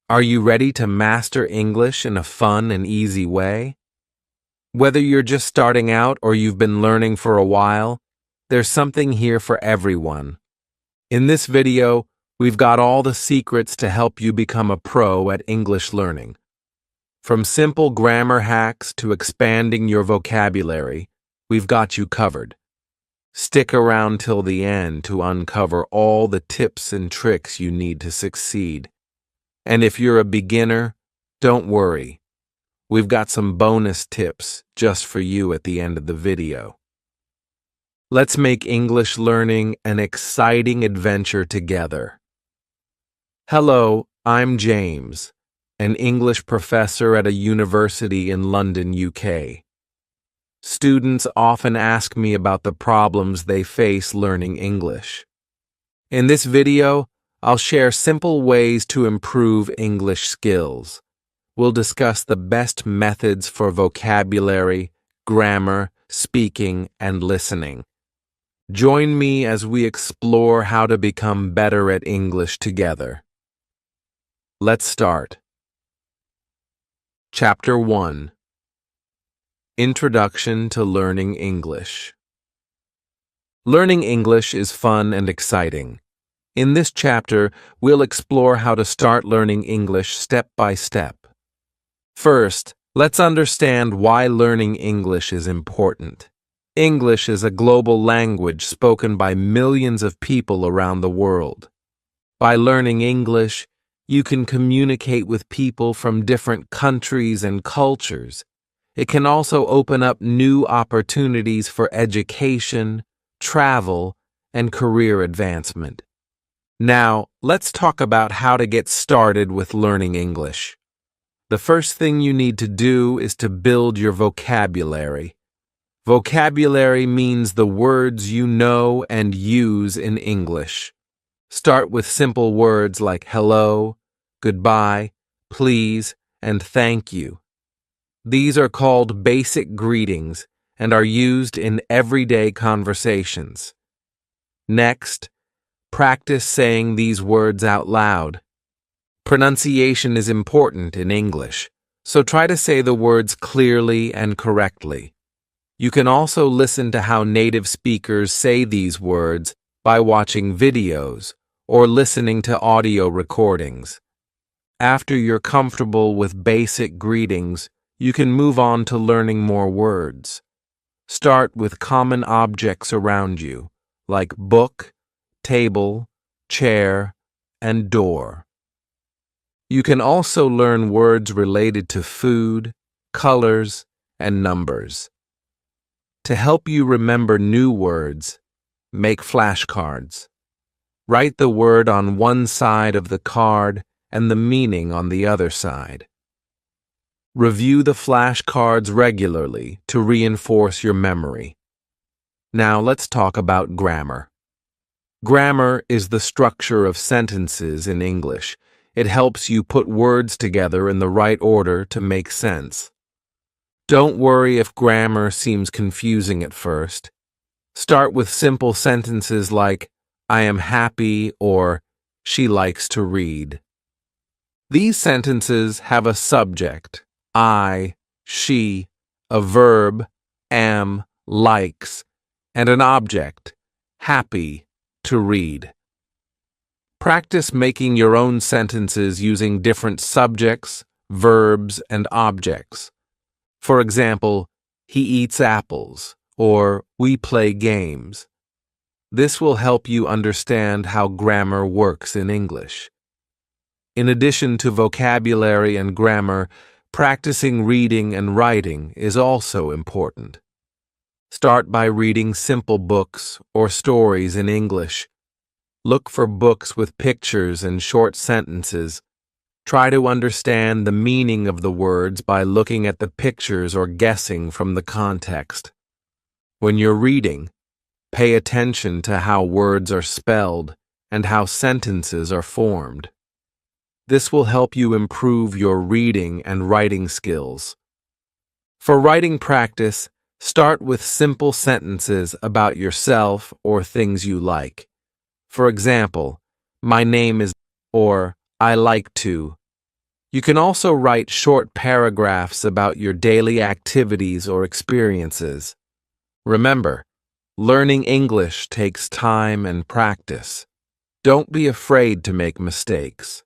Are you ready to master English in a fun and easy way? Whether you're just starting out or you've been learning for a while, there's something here for everyone. In this video, we've got all the secrets to help you become a pro at English learning. From simple grammar hacks to expanding your vocabulary, we've got you covered. Stick around till the end to uncover all the tips and tricks you need to succeed. And if you're a beginner, don't worry. We've got some bonus tips just for you at the end of the video. Let's make English learning an exciting adventure together. Hello, I'm James, an English professor at a university in London, UK. Students often ask me about the problems they face learning English. In this video, I'll share simple ways to improve English skills. We'll discuss the best methods for vocabulary, grammar, speaking, and listening. Join me as we explore how to become better at English together. Let's start. Chapter 1. Introduction to Learning English. Learning English is fun and exciting. In this chapter, we'll explore how to start learning English step by step. First, let's understand why learning English is important. English is a global language spoken by millions of people around the world. By learning English, you can communicate with people from different countries and cultures. It can also open up new opportunities for education, travel, and career advancement. Now, let's talk about how to get started with learning English. The first thing you need to do is to build your vocabulary. Vocabulary means the words you know and use in English. Start with simple words like hello, goodbye, please, and thank you. These are called basic greetings and are used in everyday conversations. Next, practice saying these words out loud. Pronunciation is important in English, so try to say the words clearly and correctly. You can also listen to how native speakers say these words by watching videos or listening to audio recordings. After you're comfortable with basic greetings, you can move on to learning more words. Start with common objects around you, like book, table, chair, and door. You can also learn words related to food, colors, and numbers. To help you remember new words, make flashcards. Write the word on one side of the card and the meaning on the other side. Review the flashcards regularly to reinforce your memory. Now let's talk about grammar. Grammar is the structure of sentences in English. It helps you put words together in the right order to make sense. Don't worry if grammar seems confusing at first. Start with simple sentences like, I am happy or she likes to read. These sentences have a subject, I, she, a verb, am, likes, and an object, happy, to read. Practice making your own sentences using different subjects, verbs, and objects. For example, he eats apples, or we play games. This will help you understand how grammar works in English. In addition to vocabulary and grammar, practicing reading and writing is also important. Start by reading simple books or stories in English. Look for books with pictures and short sentences. Try to understand the meaning of the words by looking at the pictures or guessing from the context. When you're reading, pay attention to how words are spelled and how sentences are formed. This will help you improve your reading and writing skills. For writing practice, start with simple sentences about yourself or things you like. For example, my name is, or I like to. You can also write short paragraphs about your daily activities or experiences. Remember, learning English takes time and practice. Don't be afraid to make mistakes.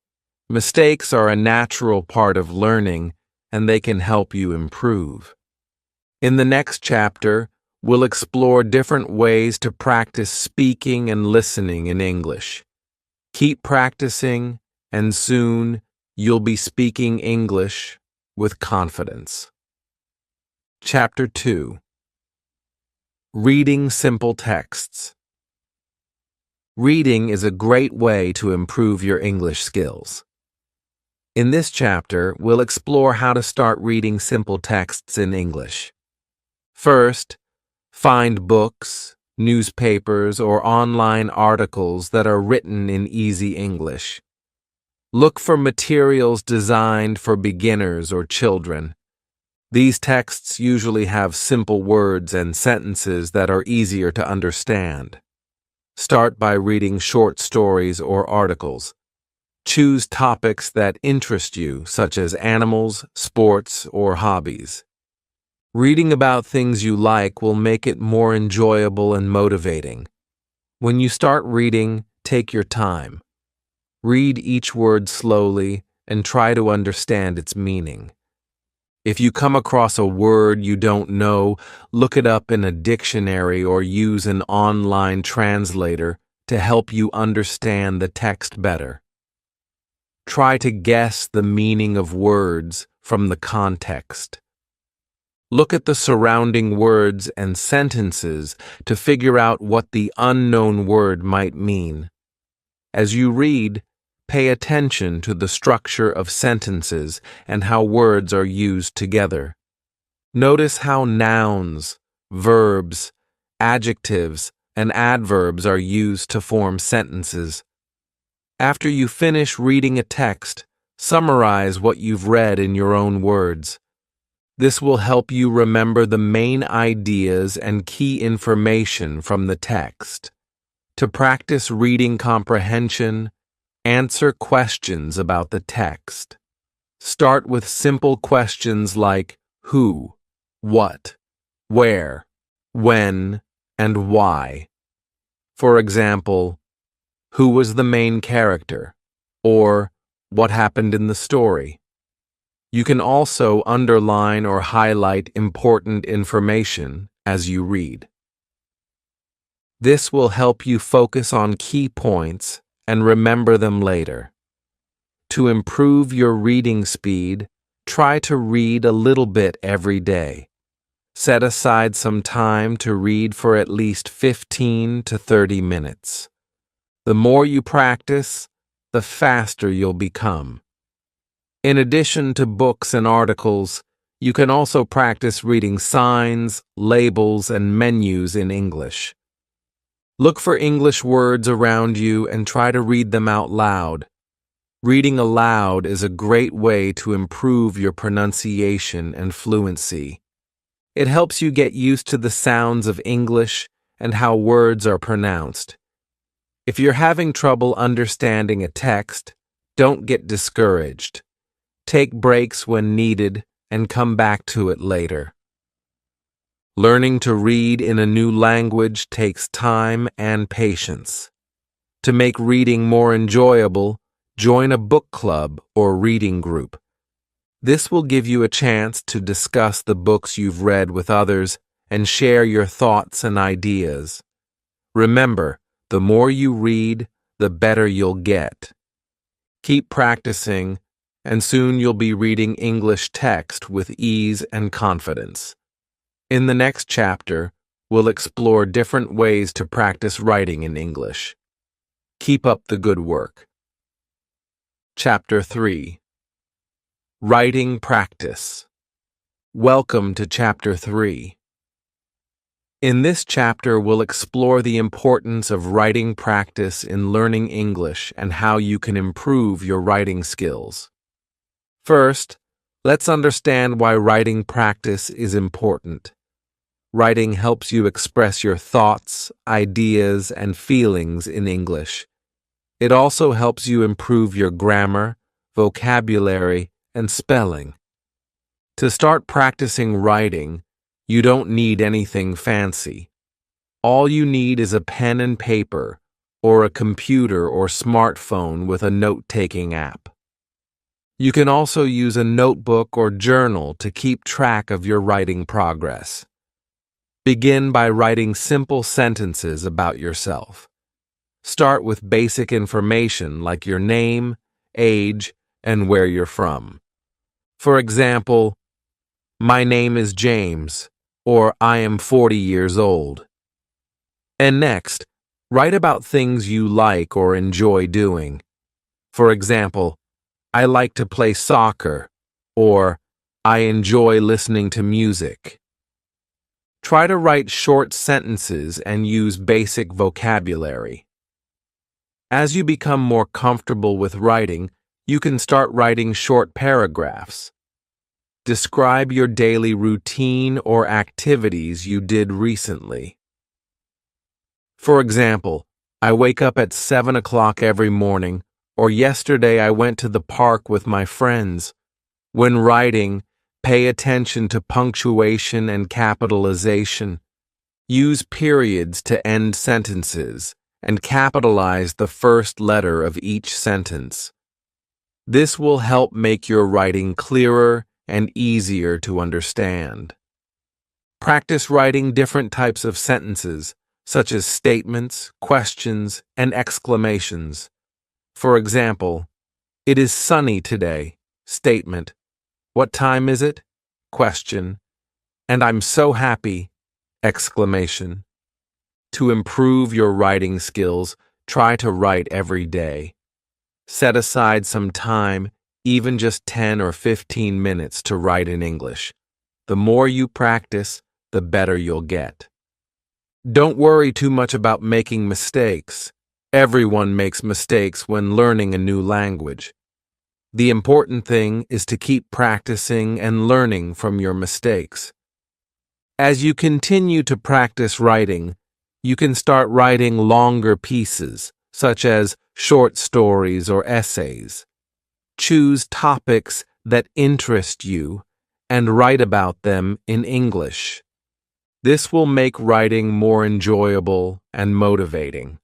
Mistakes are a natural part of learning, and they can help you improve. In the next chapter, we'll explore different ways to practice speaking and listening in English. Keep practicing, and soon you'll be speaking English with confidence. Chapter 2. Reading simple texts. Reading is a great way to improve your English skills. In this chapter, we'll explore how to start reading simple texts in English. First, find books, newspapers, or online articles that are written in easy English. Look for materials designed for beginners or children. These texts usually have simple words and sentences that are easier to understand. Start by reading short stories or articles. Choose topics that interest you, such as animals, sports, or hobbies. Reading about things you like will make it more enjoyable and motivating. When you start reading, take your time. Read each word slowly and try to understand its meaning. If you come across a word you don't know, look it up in a dictionary or use an online translator to help you understand the text better. Try to guess the meaning of words from the context. Look at the surrounding words and sentences to figure out what the unknown word might mean. As you read, pay attention to the structure of sentences and how words are used together. Notice how nouns, verbs, adjectives, and adverbs are used to form sentences. After you finish reading a text, summarize what you've read in your own words. This will help you remember the main ideas and key information from the text. To practice reading comprehension, answer questions about the text. Start with simple questions like who, what, where, when, and why. For example, who was the main character? Or what happened in the story? You can also underline or highlight important information as you read. This will help you focus on key points and remember them later. To improve your reading speed, try to read a little bit every day. Set aside some time to read for at least 15 to 30 minutes. The more you practice, the faster you'll become. In addition to books and articles, you can also practice reading signs, labels, and menus in English. Look for English words around you and try to read them out loud. Reading aloud is a great way to improve your pronunciation and fluency. It helps you get used to the sounds of English and how words are pronounced. If you're having trouble understanding a text, don't get discouraged. Take breaks when needed and come back to it later. Learning to read in a new language takes time and patience. To make reading more enjoyable, join a book club or reading group. This will give you a chance to discuss the books you've read with others and share your thoughts and ideas. Remember, the more you read, the better you'll get. Keep practicing, and soon you'll be reading English text with ease and confidence. In the next chapter, we'll explore different ways to practice writing in English. Keep up the good work. Chapter 3. Writing Practice. Welcome to Chapter 3. In this chapter, we'll explore the importance of writing practice in learning English and how you can improve your writing skills. First, let's understand why writing practice is important. Writing helps you express your thoughts, ideas, and feelings in English. It also helps you improve your grammar, vocabulary, and spelling. To start practicing writing, you don't need anything fancy. All you need is a pen and paper, or a computer or smartphone with a note-taking app. You can also use a notebook or journal to keep track of your writing progress. Begin by writing simple sentences about yourself. Start with basic information like your name, age, and where you're from. For example, "My name is James," or "I am 40 years old." And next, write about things you like or enjoy doing. For example, "I like to play soccer," or "I enjoy listening to music." Try to write short sentences and use basic vocabulary. As you become more comfortable with writing, you can start writing short paragraphs. Describe your daily routine or activities you did recently. For example, "I wake up at 7 o'clock every morning," or "Yesterday I went to the park with my friends." When writing, pay attention to punctuation and capitalization. Use periods to end sentences and capitalize the first letter of each sentence. This will help make your writing clearer and easier to understand. Practice writing different types of sentences, such as statements, questions, and exclamations. For example, "It is sunny today." Statement. "What time is it?" Question. "And I'm so happy!" Exclamation. To improve your writing skills, try to write every day. Set aside some time, even just 10 or 15 minutes, to write in English. The more you practice, the better you'll get. Don't worry too much about making mistakes. Everyone makes mistakes when learning a new language. The important thing is to keep practicing and learning from your mistakes. As you continue to practice writing, you can start writing longer pieces, such as short stories or essays. Choose topics that interest you and write about them in English. This will make writing more enjoyable and motivating.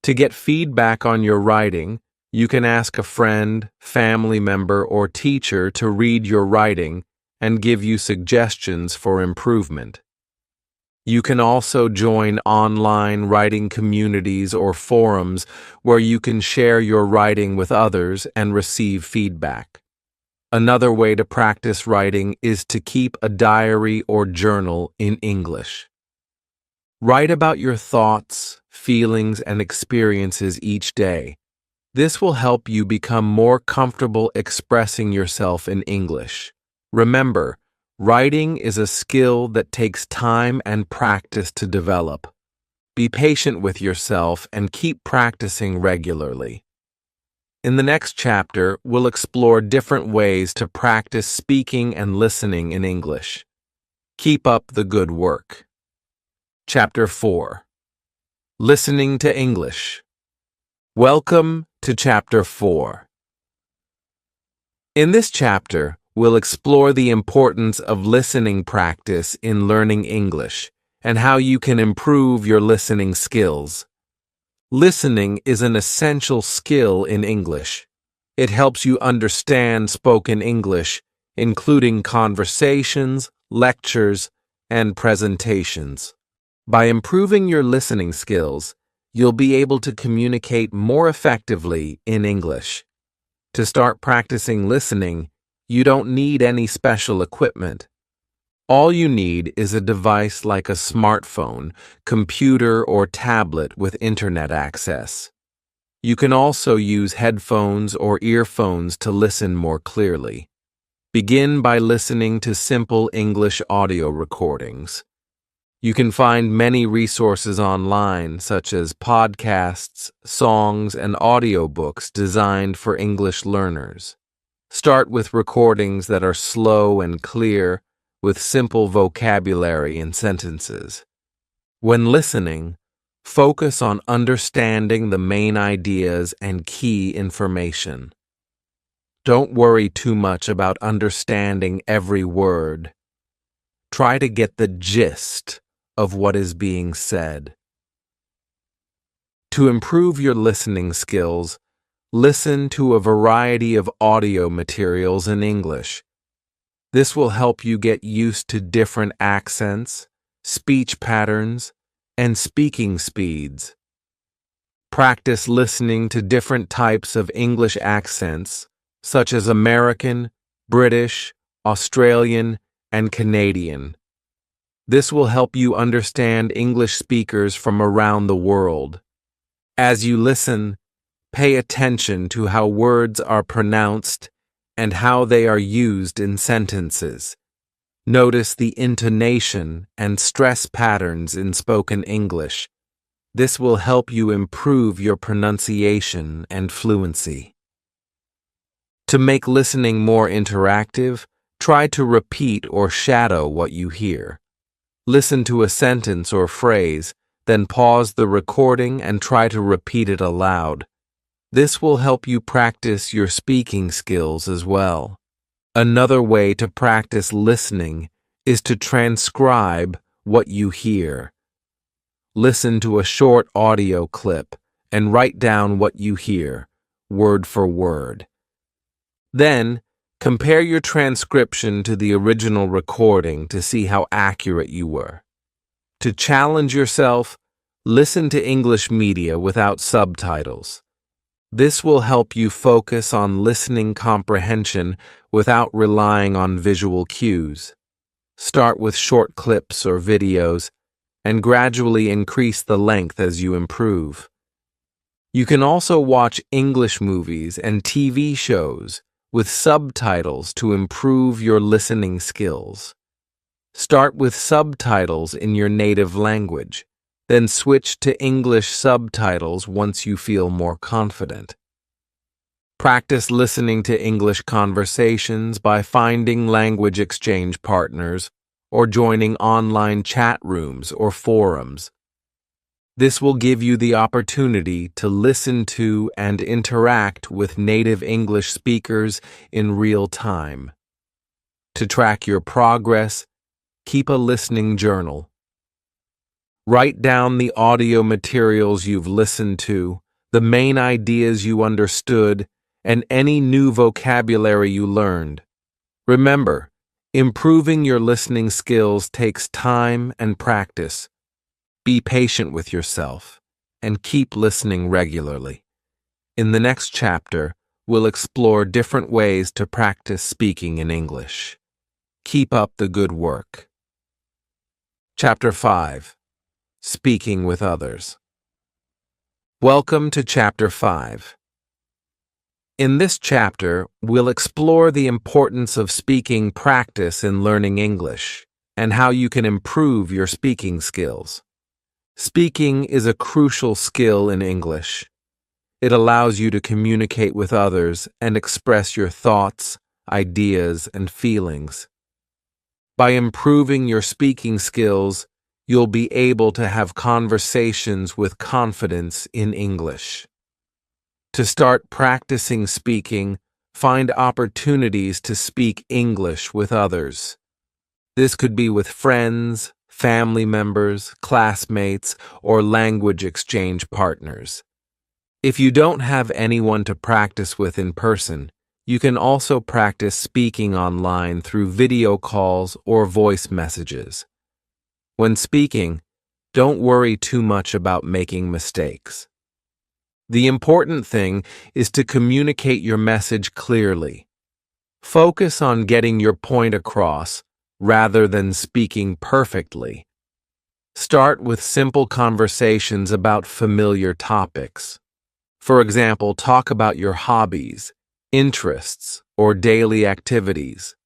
To get feedback on your writing, you can ask a friend, family member, or teacher to read your writing and give you suggestions for improvement. You can also join online writing communities or forums where you can share your writing with others and receive feedback. Another way to practice writing is to keep a diary or journal in English. Write about your thoughts, feelings, and experiences each day. This will help you become more comfortable expressing yourself in English. Remember, writing is a skill that takes time and practice to develop. Be patient with yourself and keep practicing regularly. In the next chapter, we'll explore different ways to practice speaking and listening in English. Keep up the good work. Chapter 4. Listening to English. Welcome to Chapter 4. In this chapter, we'll explore the importance of listening practice in learning English and how you can improve your listening skills. Listening is an essential skill in English. It helps you understand spoken English, including conversations, lectures, and presentations. By improving your listening skills, you'll be able to communicate more effectively in English. To start practicing listening, you don't need any special equipment. All you need is a device like a smartphone, computer, or tablet with internet access. You can also use headphones or earphones to listen more clearly. Begin by listening to simple English audio recordings. You can find many resources online, such as podcasts, songs, and audiobooks designed for English learners. Start with recordings that are slow and clear, with simple vocabulary and sentences. When listening, focus on understanding the main ideas and key information. Don't worry too much about understanding every word. Try to get the gist of what is being said. To improve your listening skills, listen to a variety of audio materials in English. This will help you get used to different accents, speech patterns, and speaking speeds. Practice listening to different types of English accents, such as American, British, Australian, and Canadian. This will help you understand English speakers from around the world. As you listen, pay attention to how words are pronounced and how they are used in sentences. Notice the intonation and stress patterns in spoken English. This will help you improve your pronunciation and fluency. To make listening more interactive, try to repeat or shadow what you hear. Listen to a sentence or phrase, then pause the recording and try to repeat it aloud. This will help you practice your speaking skills as well. Another way to practice listening is to transcribe what you hear. Listen to a short audio clip and write down what you hear, word for word. Then, compare your transcription to the original recording to see how accurate you were. To challenge yourself, listen to English media without subtitles. This will help you focus on listening comprehension without relying on visual cues. Start with short clips or videos, and gradually increase the length as you improve. You can also watch English movies and TV shows with subtitles to improve your listening skills. Start with subtitles in your native language, then switch to English subtitles once you feel more confident. Practice listening to English conversations by finding language exchange partners or joining online chat rooms or forums. This will give you the opportunity to listen to and interact with native English speakers in real time. To track your progress, keep a listening journal. Write down the audio materials you've listened to, the main ideas you understood, and any new vocabulary you learned. Remember, improving your listening skills takes time and practice. Be patient with yourself and keep listening regularly. In the next chapter, we'll explore different ways to practice speaking in English. Keep up the good work. Chapter 5. Speaking with Others. Welcome to Chapter 5. In this chapter, we'll explore the importance of speaking practice in learning English and how you can improve your speaking skills. Speaking is a crucial skill in English. It allows you to communicate with others and express your thoughts, ideas, and feelings. By improving your speaking skills, you'll be able to have conversations with confidence in English. To start practicing speaking, find opportunities to speak English with others. This could be with friends, family members, classmates, or language exchange partners. If you don't have anyone to practice with in person, you can also practice speaking online through video calls or voice messages. When speaking, don't worry too much about making mistakes. The important thing is to communicate your message clearly. Focus on getting your point across rather than speaking perfectly. Start with simple conversations about familiar topics. For example, talk about your hobbies, interests, or daily activities.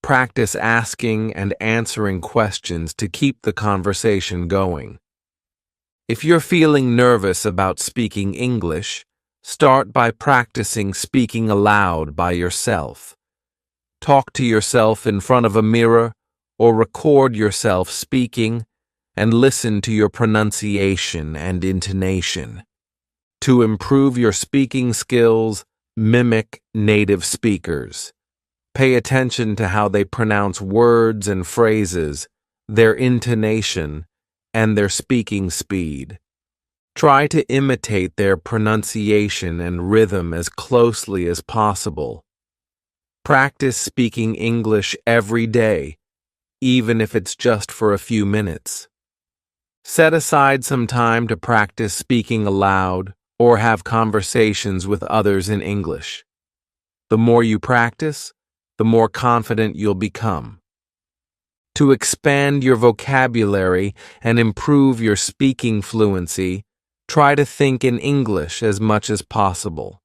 Practice asking and answering questions to keep the conversation going. If you're feeling nervous about speaking English, start by practicing speaking aloud by yourself. Talk to yourself in front of a mirror or record yourself speaking and listen to your pronunciation and intonation. To improve your speaking skills, Mimic native speakers. Pay attention to how they pronounce words and phrases, their intonation, and their speaking speed. Try to imitate their pronunciation and rhythm as closely as possible. Practice speaking English every day, even if it's just for a few minutes. Set aside some time to practice speaking aloud or have conversations with others in English. The more you practice, the more confident you'll become. To expand your vocabulary and improve your speaking fluency, try to think in English as much as possible.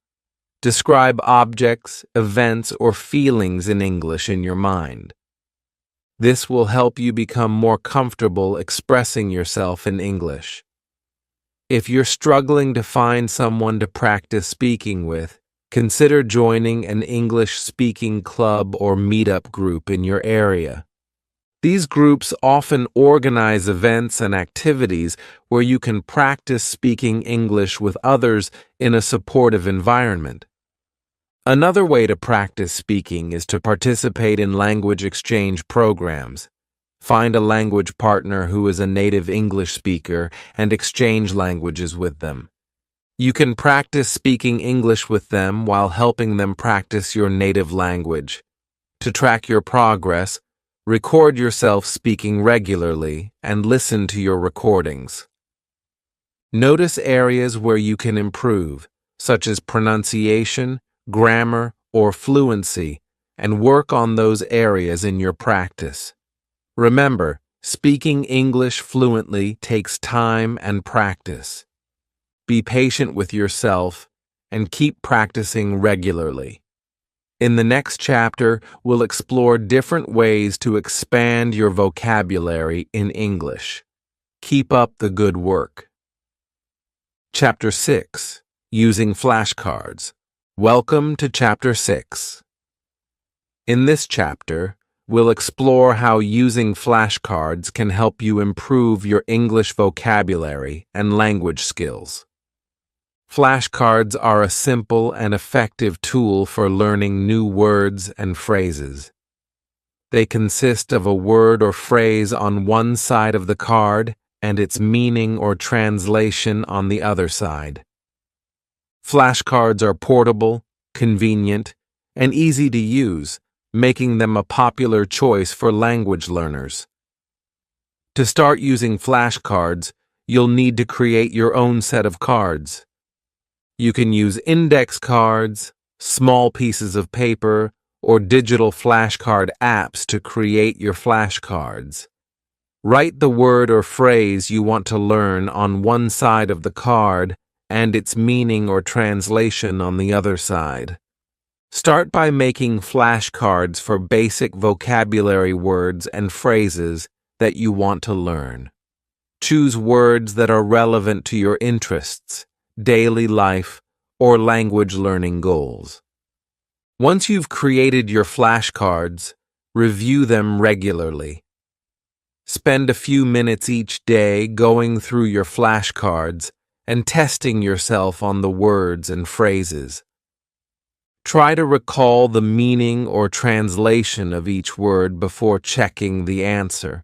Describe objects, events, or feelings in English in your mind. This will help you become more comfortable expressing yourself in English. If you're struggling to find someone to practice speaking with, consider joining an English speaking club or meetup group in your area. These groups often organize events and activities where you can practice speaking English with others in a supportive environment. Another way to practice speaking is to participate in language exchange programs. Find a language partner who is a native English speaker and exchange languages with them. You can practice speaking English with them while helping them practice your native language. To track your progress, record yourself speaking regularly and listen to your recordings. Notice areas where you can improve, such as pronunciation, grammar, or fluency, and work on those areas in your practice. Remember, speaking English fluently takes time and practice. Be patient with yourself and keep practicing regularly. In the next chapter, we'll explore different ways to expand your vocabulary in English. Keep up the good work. Chapter 6. Using flashcards. Welcome to Chapter 6. In this chapter, we'll explore how using flashcards can help you improve your English vocabulary and language skills. Flashcards are a simple and effective tool for learning new words and phrases. They consist of a word or phrase on one side of the card and its meaning or translation on the other side. Flashcards are portable, convenient, and easy to use, making them a popular choice for language learners. To start using flashcards, you'll need to create your own set of cards. You can use index cards, small pieces of paper, or digital flashcard apps to create your flashcards. Write the word or phrase you want to learn on one side of the card and its meaning or translation on the other side. Start by making flashcards for basic vocabulary words and phrases that you want to learn. Choose words that are relevant to your interests, daily life, or language learning goals. Once you've created your flashcards, review them regularly. Spend a few minutes each day going through your flashcards and testing yourself on the words and phrases. Try to recall the meaning or translation of each word before checking the answer.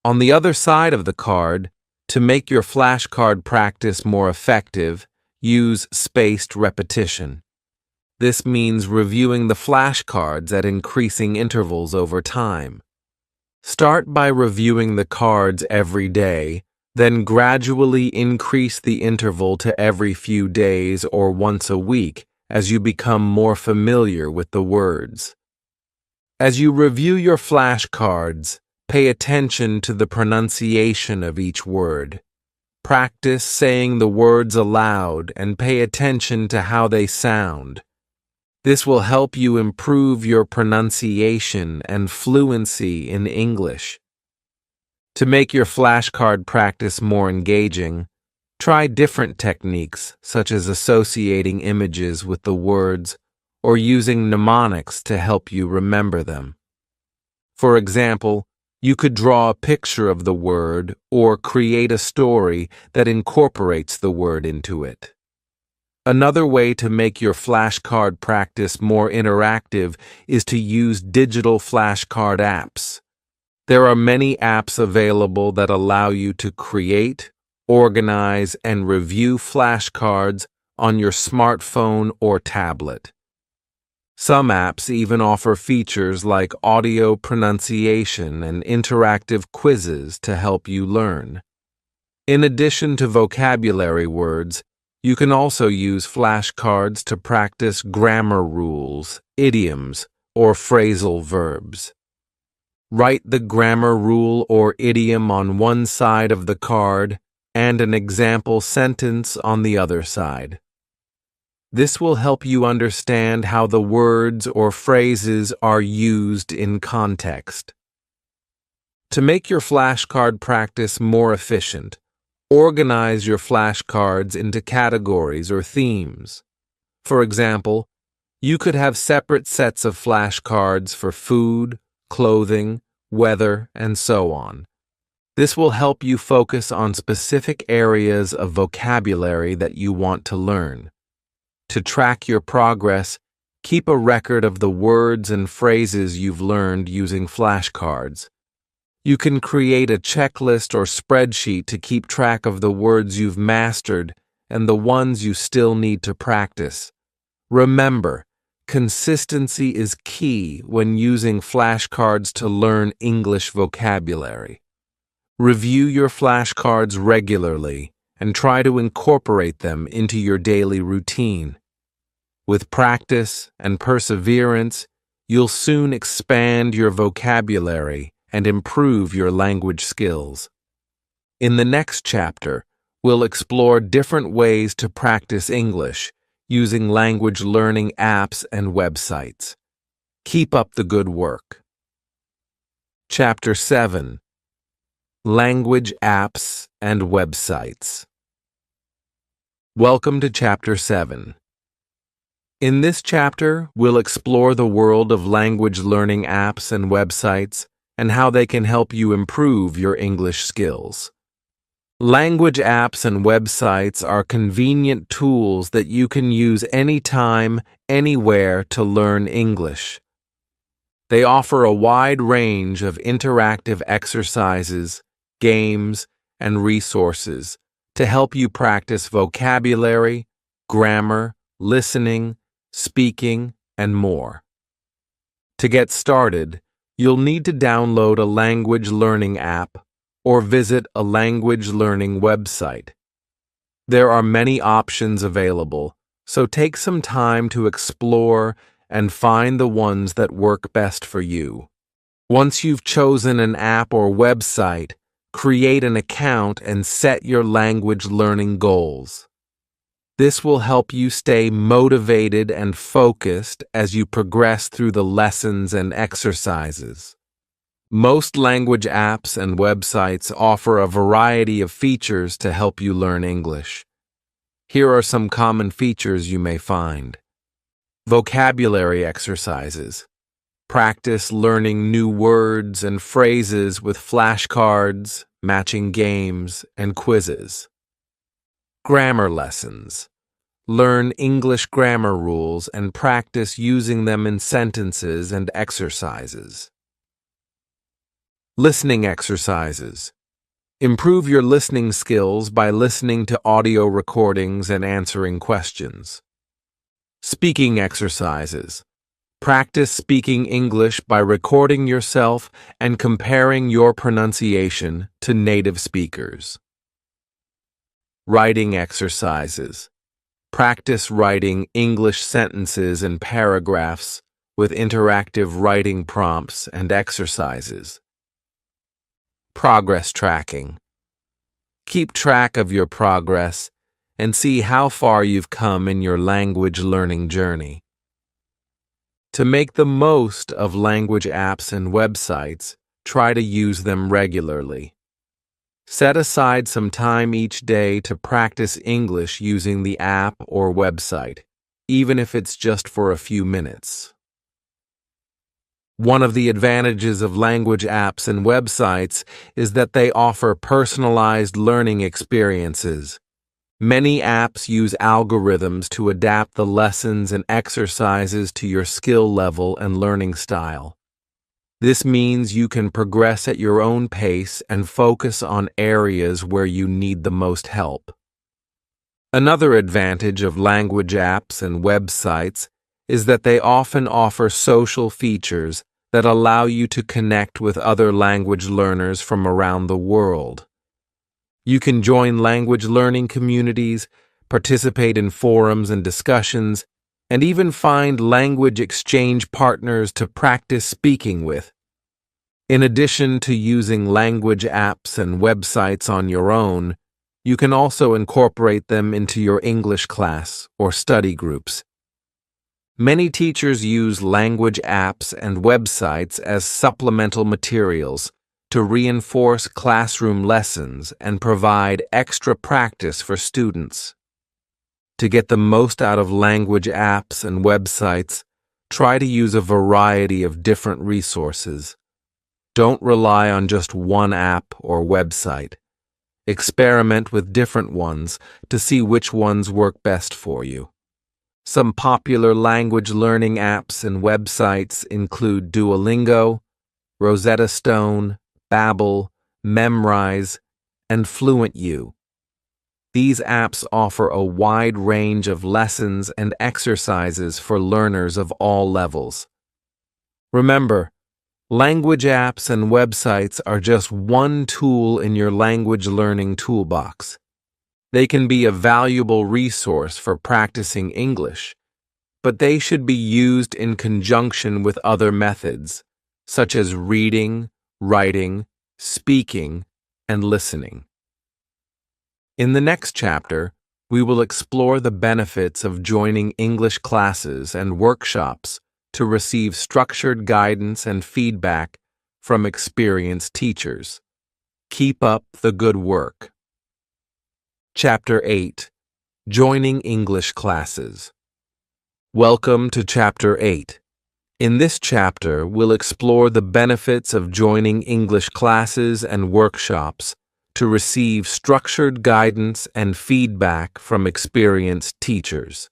On the other side of the card, to make your flashcard practice more effective, use spaced repetition. This means reviewing the flashcards at increasing intervals over time. Start by reviewing the cards every day, then gradually increase the interval to every few days or once a week as you become more familiar with the words. As you review your flashcards, pay attention to the pronunciation of each word. Practice saying the words aloud and pay attention to how they sound. This will help you improve your pronunciation and fluency in English. To make your flashcard practice more engaging, try different techniques such as associating images with the words or using mnemonics to help you remember them. For example, you could draw a picture of the word or create a story that incorporates the word into it. Another way to make your flashcard practice more interactive is to use digital flashcard apps. There are many apps available that allow you to create, organize, and review flashcards on your smartphone or tablet. Some apps even offer features like audio pronunciation and interactive quizzes to help you learn. In addition to vocabulary words, you can also use flashcards to practice grammar rules, idioms, or phrasal verbs. Write the grammar rule or idiom on one side of the card and an example sentence on the other side. This will help you understand how the words or phrases are used in context. To make your flashcard practice more efficient, organize your flashcards into categories or themes. For example, you could have separate sets of flashcards for food, clothing, weather, and so on. This will help you focus on specific areas of vocabulary that you want to learn. To track your progress, keep a record of the words and phrases you've learned using flashcards. You can create a checklist or spreadsheet to keep track of the words you've mastered and the ones you still need to practice. Remember, consistency is key when using flashcards to learn English vocabulary. Review your flashcards regularly and try to incorporate them into your daily routine. With practice and perseverance, you'll soon expand your vocabulary and improve your language skills. In the next chapter, we'll explore different ways to practice English using language learning apps and websites. Keep up the good work. Chapter 7. Language apps and websites. Welcome to Chapter 7. In this chapter, we'll explore the world of language learning apps and websites and how they can help you improve your English skills. Language apps and websites are convenient tools that you can use anytime, anywhere to learn English. They offer a wide range of interactive exercises, games, and resources to help you practice vocabulary, grammar, listening, speaking, and more. To get started, you'll need to download a language learning app or visit a language learning website. There are many options available, so take some time to explore and find the ones that work best for you. Once you've chosen an app or website, create an account and set your language learning goals. This will help you stay motivated and focused as you progress through the lessons and exercises. Most language apps and websites offer a variety of features to help you learn English. Here are some common features you may find. Vocabulary exercises. Practice learning new words and phrases with flashcards, matching games, and quizzes. Grammar lessons. Learn English grammar rules and practice using them in sentences and exercises. Listening exercises. Improve your listening skills by listening to audio recordings and answering questions. Speaking exercises. Practice speaking English by recording yourself and comparing your pronunciation to native speakers. Writing exercises. Practice writing English sentences and paragraphs with interactive writing prompts and exercises. Progress tracking. Keep track of your progress and see how far you've come in your language learning journey. To make the most of language apps and websites, try to use them regularly. Set aside some time each day to practice English using the app or website, even if it's just for a few minutes. One of the advantages of language apps and websites is that they offer personalized learning experiences. Many apps use algorithms to adapt the lessons and exercises to your skill level and learning style. This means you can progress at your own pace and focus on areas where you need the most help. Another advantage of language apps and websites is that they often offer social features that allow you to connect with other language learners from around the world. You can join language learning communities, participate in forums and discussions, and even find language exchange partners to practice speaking with. In addition to using language apps and websites on your own, you can also incorporate them into your English class or study groups. Many teachers use language apps and websites as supplemental materials to reinforce classroom lessons and provide extra practice for students. To get the most out of language apps and websites, try to use a variety of different resources. Don't rely on just one app or website. Experiment with different ones to see which ones work best for you. Some popular language learning apps and websites include Duolingo, Rosetta Stone, Babbel, Memrise, and FluentU. These apps offer a wide range of lessons and exercises for learners of all levels. Remember, language apps and websites are just one tool in your language learning toolbox. They can be a valuable resource for practicing English, but they should be used in conjunction with other methods, such as reading, writing, speaking, and listening. In the next chapter, we will explore the benefits of joining English classes and workshops to receive structured guidance and feedback from experienced teachers. Keep up the good work. Chapter 8. Joining English Classes. Welcome to Chapter 8. In this chapter, we'll explore the benefits of joining English classes and workshops to receive structured guidance and feedback from experienced teachers.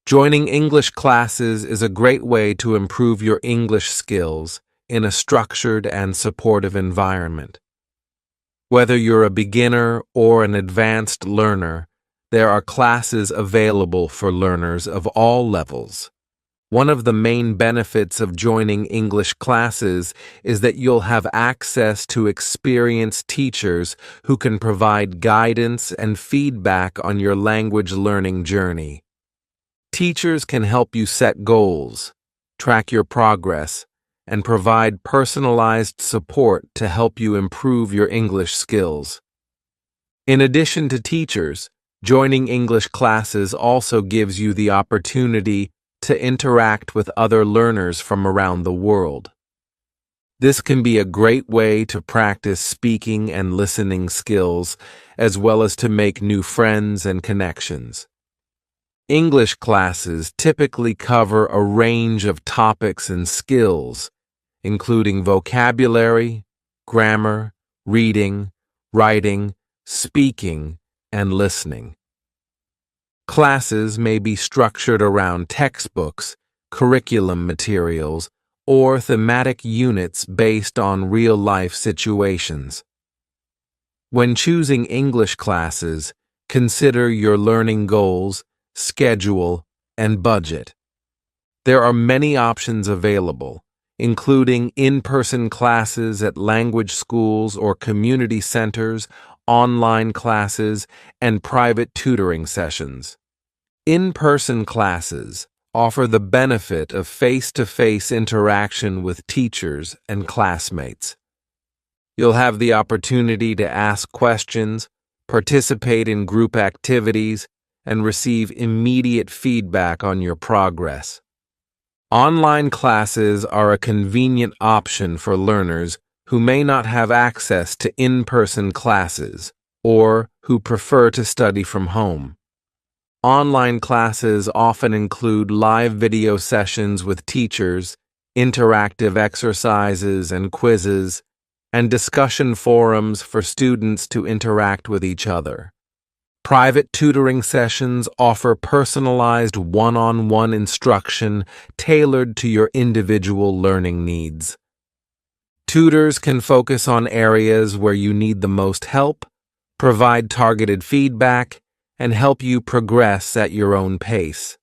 Joining English classes is a great way to improve your English skills in a structured and supportive environment. Whether you're a beginner or an advanced learner, there are classes available for learners of all levels. One of the main benefits of joining English classes is that you'll have access to experienced teachers who can provide guidance and feedback on your language learning journey. Teachers can help you set goals, track your progress, and provide personalized support to help you improve your English skills. In addition to teachers, joining English classes also gives you the opportunity to interact with other learners from around the world. This can be a great way to practice speaking and listening skills, as well as to make new friends and connections. English classes typically cover a range of topics and skills, including vocabulary, grammar, reading, writing, speaking, and listening. Classes may be structured around textbooks, curriculum materials, or thematic units based on real-life situations. When choosing English classes, consider your learning goals, schedule, and budget. There are many options available, including in-person classes at language schools or community centers, online classes, and private tutoring sessions. In-person classes offer the benefit of face-to-face interaction with teachers and classmates. You'll have the opportunity to ask questions, participate in group activities, and receive immediate feedback on your progress. Online classes are a convenient option for learners who may not have access to in-person classes or who prefer to study from home. Online classes often include live video sessions with teachers, interactive exercises and quizzes, and discussion forums for students to interact with each other. Private tutoring sessions offer personalized one-on-one instruction tailored to your individual learning needs. Tutors can focus on areas where you need the most help, provide targeted feedback, and help you progress at your own pace.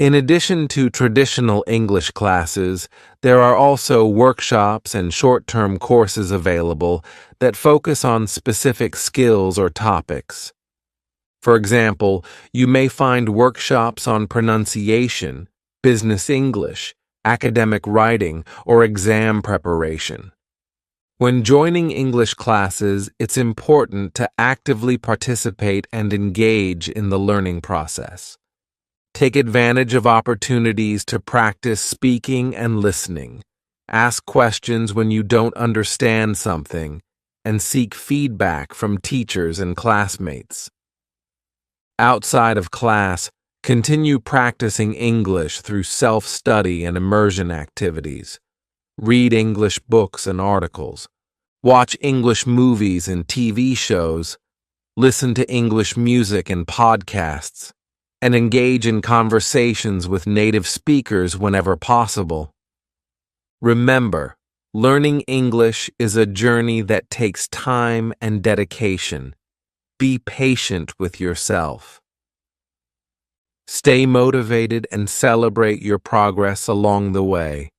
In addition to traditional English classes, there are also workshops and short-term courses available that focus on specific skills or topics. For example, you may find workshops on pronunciation, business English, academic writing, or exam preparation. When joining English classes, it's important to actively participate and engage in the learning process. Take advantage of opportunities to practice speaking and listening. Ask questions when you don't understand something, and seek feedback from teachers and classmates. Outside of class, continue practicing English through self-study and immersion activities. Read English books and articles. Watch English movies and TV shows. Listen to English music and podcasts. And engage in conversations with native speakers whenever possible. Remember, learning English is a journey that takes time and dedication. Be patient with yourself. Stay motivated and celebrate your progress along the way.